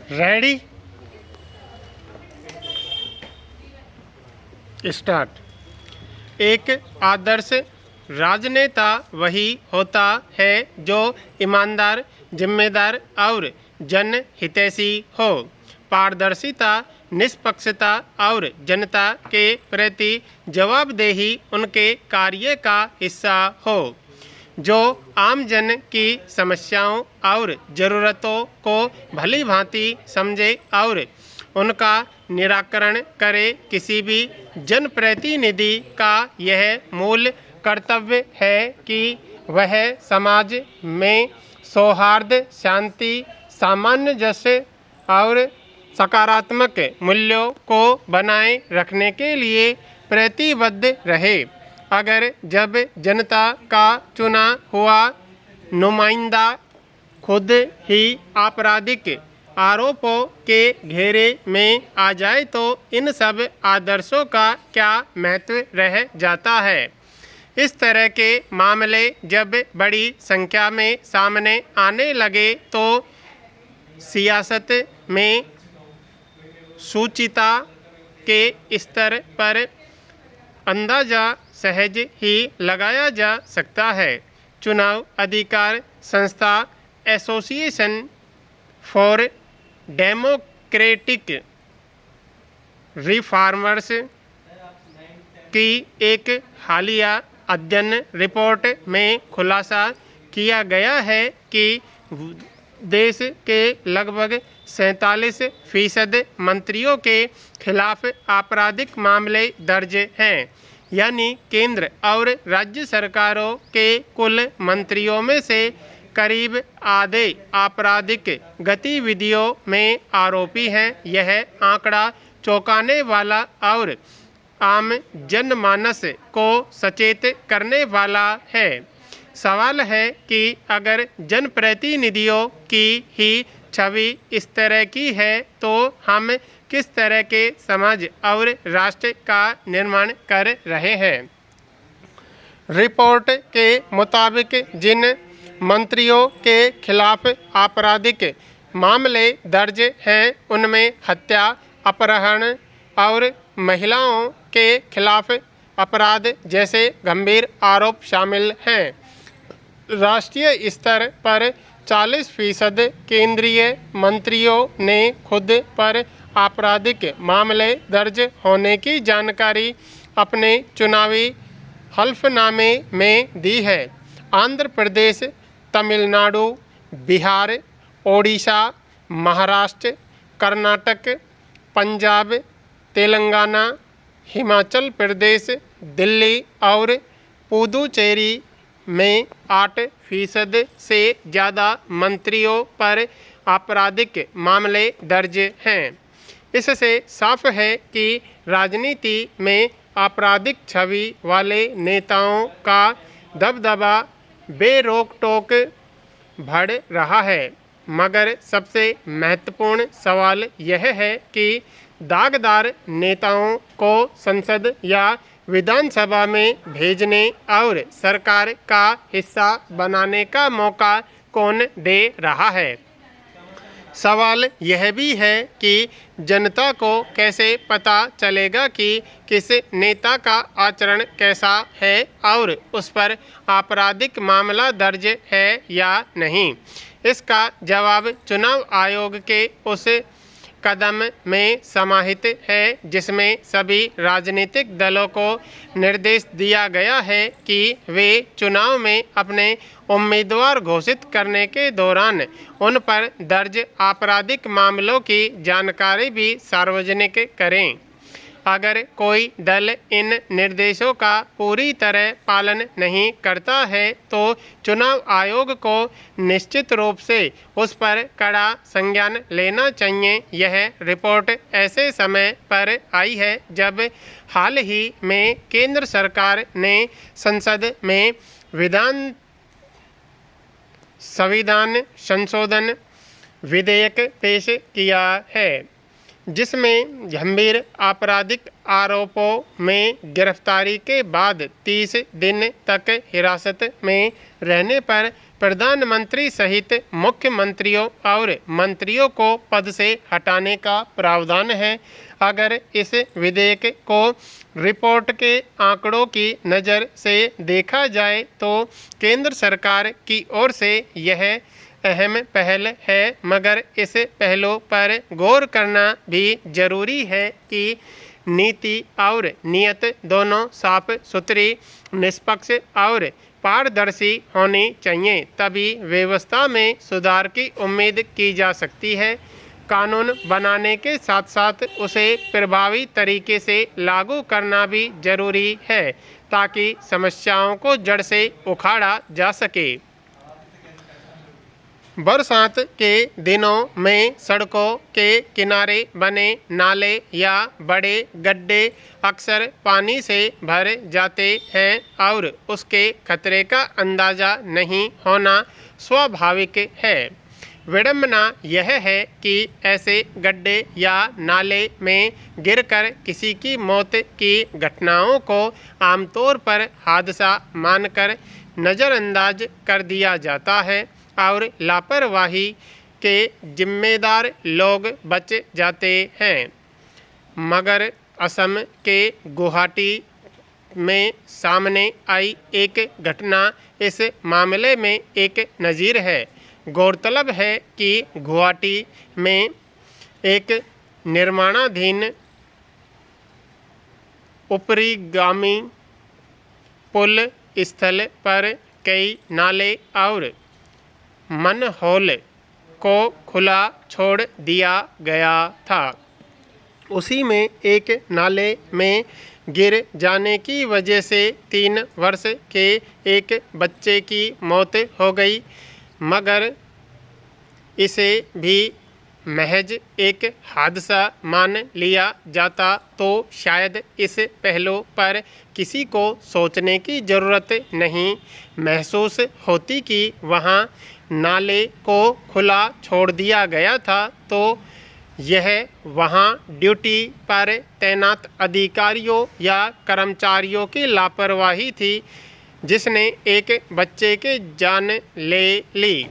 Ready start. एक आदर्श राजनेता वही होता है जो ईमानदार, जिम्मेदार और जनहितैषी हो। पारदर्शिता, निष्पक्षता और जनता के प्रति जवाबदेही उनके कार्य का हिस्सा हो। जो आम जन की समस्याओं और ज़रूरतों को भली भांति समझे और उनका निराकरण करे। किसी भी जनप्रतिनिधि का यह मूल कर्तव्य है कि वह समाज में सौहार्द, शांति, सामंजस्य और सकारात्मक मूल्यों को बनाए रखने के लिए प्रतिबद्ध रहे। अगर जब जनता का चुना हुआ नुमाइंदा खुद ही आपराधिक आरोपों के घेरे में आ जाए तो इन सब आदर्शों का क्या महत्व रह जाता है। इस तरह के मामले जब बड़ी संख्या में सामने आने लगे तो सियासत में सूचिता के स्तर पर अंदाज़ा सहज ही लगाया जा सकता है। चुनाव अधिकार संस्था एसोसिएशन फॉर डेमोक्रेटिक रिफॉर्मर्स की एक हालिया अध्ययन रिपोर्ट में खुलासा किया गया है कि देश के लगभग 47% मंत्रियों के खिलाफ आपराधिक मामले दर्ज हैं। यानी केंद्र और राज्य सरकारों के कुल मंत्रियों में से करीब आधे आपराधिक गतिविधियों में आरोपी हैं। यह आंकड़ा चौंकाने वाला और आम जनमानस को सचेत करने वाला है। सवाल है कि अगर जनप्रतिनिधियों की ही छवि इस तरह की है तो हम किस तरह के समाज और राष्ट्र का निर्माण कर रहे हैं। रिपोर्ट के मुताबिक जिन मंत्रियों के खिलाफ आपराधिक मामले दर्ज हैं उनमें हत्या, अपहरण और महिलाओं के खिलाफ अपराध जैसे गंभीर आरोप शामिल हैं। राष्ट्रीय स्तर पर 40% केंद्रीय मंत्रियों ने खुद पर आपराधिक मामले दर्ज होने की जानकारी अपने चुनावी हल्फनामे में दी है। आंध्र प्रदेश, तमिलनाडु, बिहार, ओडिशा, महाराष्ट्र, कर्नाटक, पंजाब, तेलंगाना, हिमाचल प्रदेश, दिल्ली और पुदुचेरी में 8% से ज़्यादा मंत्रियों पर आपराधिक मामले दर्ज हैं। इससे साफ है कि राजनीति में आपराधिक छवि वाले नेताओं का दबदबा बेरोक-टोक बढ़ रहा है। मगर सबसे महत्वपूर्ण सवाल यह है कि दागदार नेताओं को संसद या विधानसभा में भेजने और सरकार का हिस्सा बनाने का मौका कौन दे रहा है। सवाल यह भी है कि जनता को कैसे पता चलेगा कि किस नेता का आचरण कैसा है और उस पर आपराधिक मामला दर्ज है या नहीं। इसका जवाब चुनाव आयोग के उस कदम में समाहित है जिसमें सभी राजनीतिक दलों को निर्देश दिया गया है कि वे चुनाव में अपने उम्मीदवार घोषित करने के दौरान उन पर दर्ज आपराधिक मामलों की जानकारी भी सार्वजनिक करें। अगर कोई दल इन निर्देशों का पूरी तरह पालन नहीं करता है तो चुनाव आयोग को निश्चित रूप से उस पर कड़ा संज्ञान लेना चाहिए। यह रिपोर्ट ऐसे समय पर आई है जब हाल ही में केंद्र सरकार ने संसद में संविधान संशोधन विधेयक पेश किया है जिसमें गंभीर आपराधिक आरोपों में गिरफ्तारी के बाद 30 दिन तक हिरासत में रहने पर प्रधानमंत्री सहित मुख्यमंत्रियों और मंत्रियों को पद से हटाने का प्रावधान है। अगर इस विधेयक को रिपोर्ट के आंकड़ों की नज़र से देखा जाए तो केंद्र सरकार की ओर से यह अहम पहल है, मगर इस पहलों पर गौर करना भी जरूरी है कि नीति और नीयत दोनों साफ सुथरी, निष्पक्ष और पारदर्शी होनी चाहिए, तभी व्यवस्था में सुधार की उम्मीद की जा सकती है। कानून बनाने के साथ साथ उसे प्रभावी तरीके से लागू करना भी जरूरी है ताकि समस्याओं को जड़ से उखाड़ा जा सके। बरसात के दिनों में सड़कों के किनारे बने नाले या बड़े गड्ढे अक्सर पानी से भर जाते हैं और उसके खतरे का अंदाज़ा नहीं होना स्वाभाविक है। विडंबना यह है कि ऐसे गड्ढे या नाले में गिरकर किसी की मौत की घटनाओं को आमतौर पर हादसा मानकर नज़रअंदाज कर दिया जाता है और लापरवाही के जिम्मेदार लोग बच जाते हैं। मगर असम के गुवाहाटी में सामने आई एक घटना इस मामले में एक नज़ीर है। गौरतलब है कि गुवाहाटी में एक निर्माणाधीन ऊपरीगामी पुल स्थल पर कई नाले और मनहोल को खुला छोड़ दिया गया था। उसी में एक नाले में गिर जाने की वजह से 3 वर्ष के एक बच्चे की मौत हो गई, मगर इसे भी महज एक हादसा मान लिया जाता तो शायद इस पहलू पर किसी को सोचने की ज़रूरत नहीं महसूस होती कि वहाँ नाले को खुला छोड़ दिया गया था, तो यह वहाँ ड्यूटी पर तैनात अधिकारियों या कर्मचारियों की लापरवाही थी जिसने एक बच्चे की जान ले ली।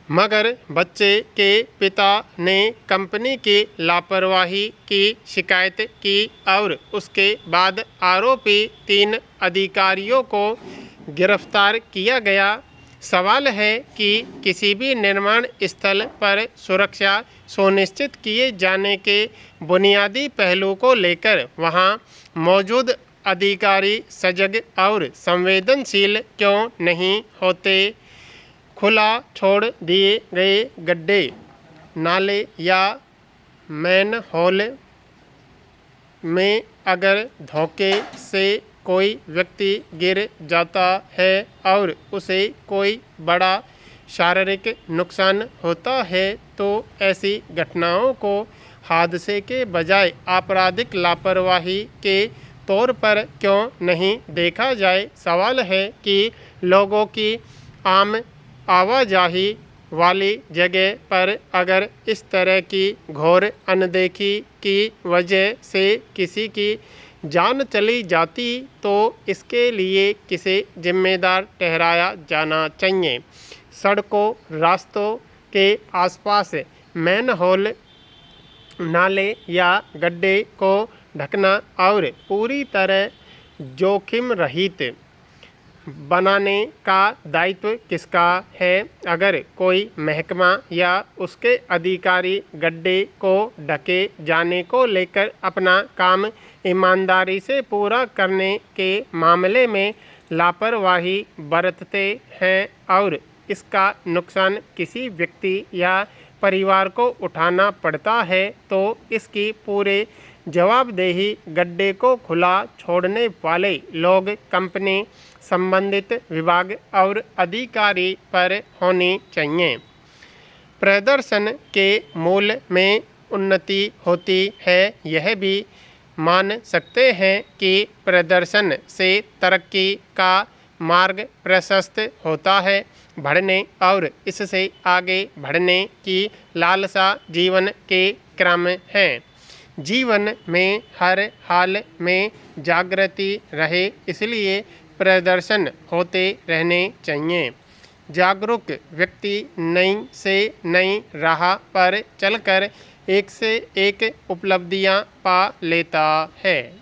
मगर बच्चे के पिता ने कंपनी की लापरवाही की शिकायत की और उसके बाद आरोपी 3 अधिकारियों को गिरफ्तार किया गया। सवाल है कि किसी भी निर्माण स्थल पर सुरक्षा सुनिश्चित किए जाने के बुनियादी पहलू को लेकर वहां मौजूद अधिकारी सजग और संवेदनशील क्यों नहीं होते। खुला छोड़ दिए गए गड्ढे, नाले या मैनहोल में अगर धोखे से कोई व्यक्ति गिर जाता है और उसे कोई बड़ा शारीरिक नुकसान होता है तो ऐसी घटनाओं को हादसे के बजाय आपराधिक लापरवाही के तौर पर क्यों नहीं देखा जाए। सवाल है कि लोगों की आम आवाजाही वाली जगह पर अगर इस तरह की घोर अनदेखी की वजह से किसी की जान चली जाती तो इसके लिए किसे जिम्मेदार ठहराया जाना चाहिए। सड़कों, रास्तों के आसपास मैनहोल, नाले या गड्ढे को ढकना और पूरी तरह जोखिम रहित बनाने का दायित्व किसका है। अगर कोई महकमा या उसके अधिकारी गड्ढे को ढके जाने को लेकर अपना काम ईमानदारी से पूरा करने के मामले में लापरवाही बरतते हैं और इसका नुकसान किसी व्यक्ति या परिवार को उठाना पड़ता है तो इसकी पूरे जवाबदेही गड्ढे को खुला छोड़ने वाले लोग, कंपनी, संबंधित विभाग और अधिकारी पर होनी चाहिए। प्रदर्शन के मूल में उन्नति होती है, यह भी मान सकते हैं कि प्रदर्शन से तरक्की का मार्ग प्रशस्त होता है। बढ़ने और इससे आगे बढ़ने की लालसा जीवन के क्रम है। जीवन में हर हाल में जागृति रहे, इसलिए प्रदर्शन होते रहने चाहिए। जागरूक व्यक्ति नई से नई राह पर चलकर एक से एक उपलब्धियां पा लेता है।